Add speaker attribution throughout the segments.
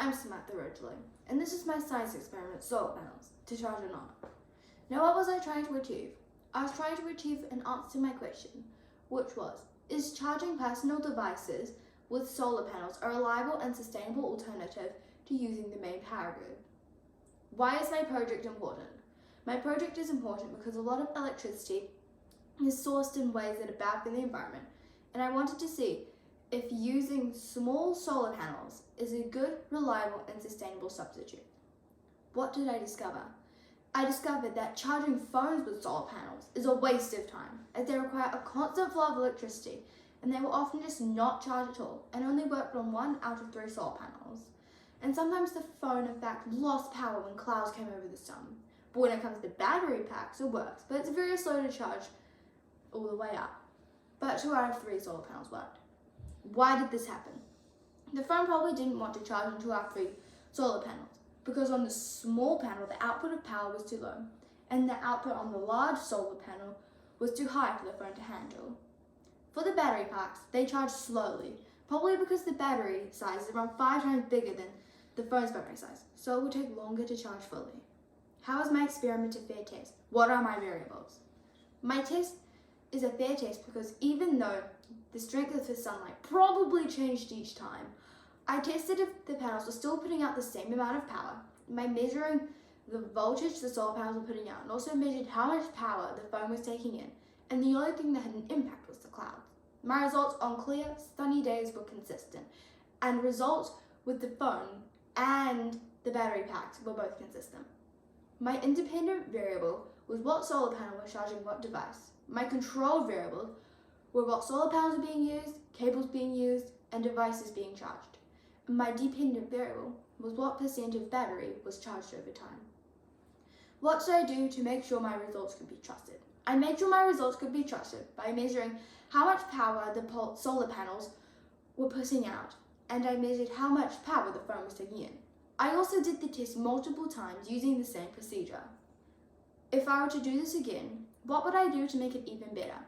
Speaker 1: I'm Samantha Ridgley, and this is my science experiment, solar panels, to charge or not. Now, what was I trying to achieve? I was trying to achieve an answer to my question, which was, is charging personal devices with solar panels a reliable and sustainable alternative to using the main power grid? Why is my project important? My project is important because a lot of electricity is sourced in ways that are bad for the environment, and I wanted to see if using small solar panels is a good, reliable, and sustainable substitute. What did I discover? I discovered that charging phones with solar panels is a waste of time, as they require a constant flow of electricity, and they will often just not charge at all, and only worked on 1 out of 3 solar panels. And sometimes the phone, in fact, lost power when clouds came over the sun. But when it comes to battery packs, it works, but it's very slow to charge all the way up. But 2 out of 3 solar panels worked. Why did this happen? The phone probably didn't want to charge on 2 out of 3 solar panels, because on the small panel, the output of power was too low, and the output on the large solar panel was too high for the phone to handle. For the battery packs, they charge slowly, probably because the battery size is around 5 times bigger than the phone's battery size, so it will take longer to charge fully. How is my experiment a fair test? What are my variables? My test is a fair test because even though the strength of the sunlight probably changed each time, I tested if the panels were still putting out the same amount of power by measuring the voltage the solar panels were putting out, and also measured how much power the phone was taking in, and the only thing that had an impact was the clouds. My results on clear, sunny days were consistent, and results with the phone and the battery packs were both consistent. My independent variable was what solar panel was charging what device. My control variables were what solar panels were being used, cables being used, and devices being charged. And my dependent variable was what percent of battery was charged over time. What should I do to make sure my results could be trusted? I made sure my results could be trusted by measuring how much power the solar panels were putting out, and I measured how much power the phone was taking in. I also did the test multiple times using the same procedure. If I were to do this again, what would I do to make it even better?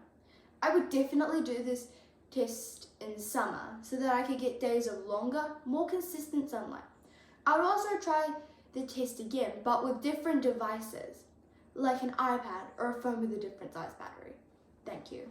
Speaker 1: I would definitely do this test in summer so that I could get days of longer, more consistent sunlight. I would also try the test again, but with different devices, like an iPad or a phone with a different size battery. Thank you.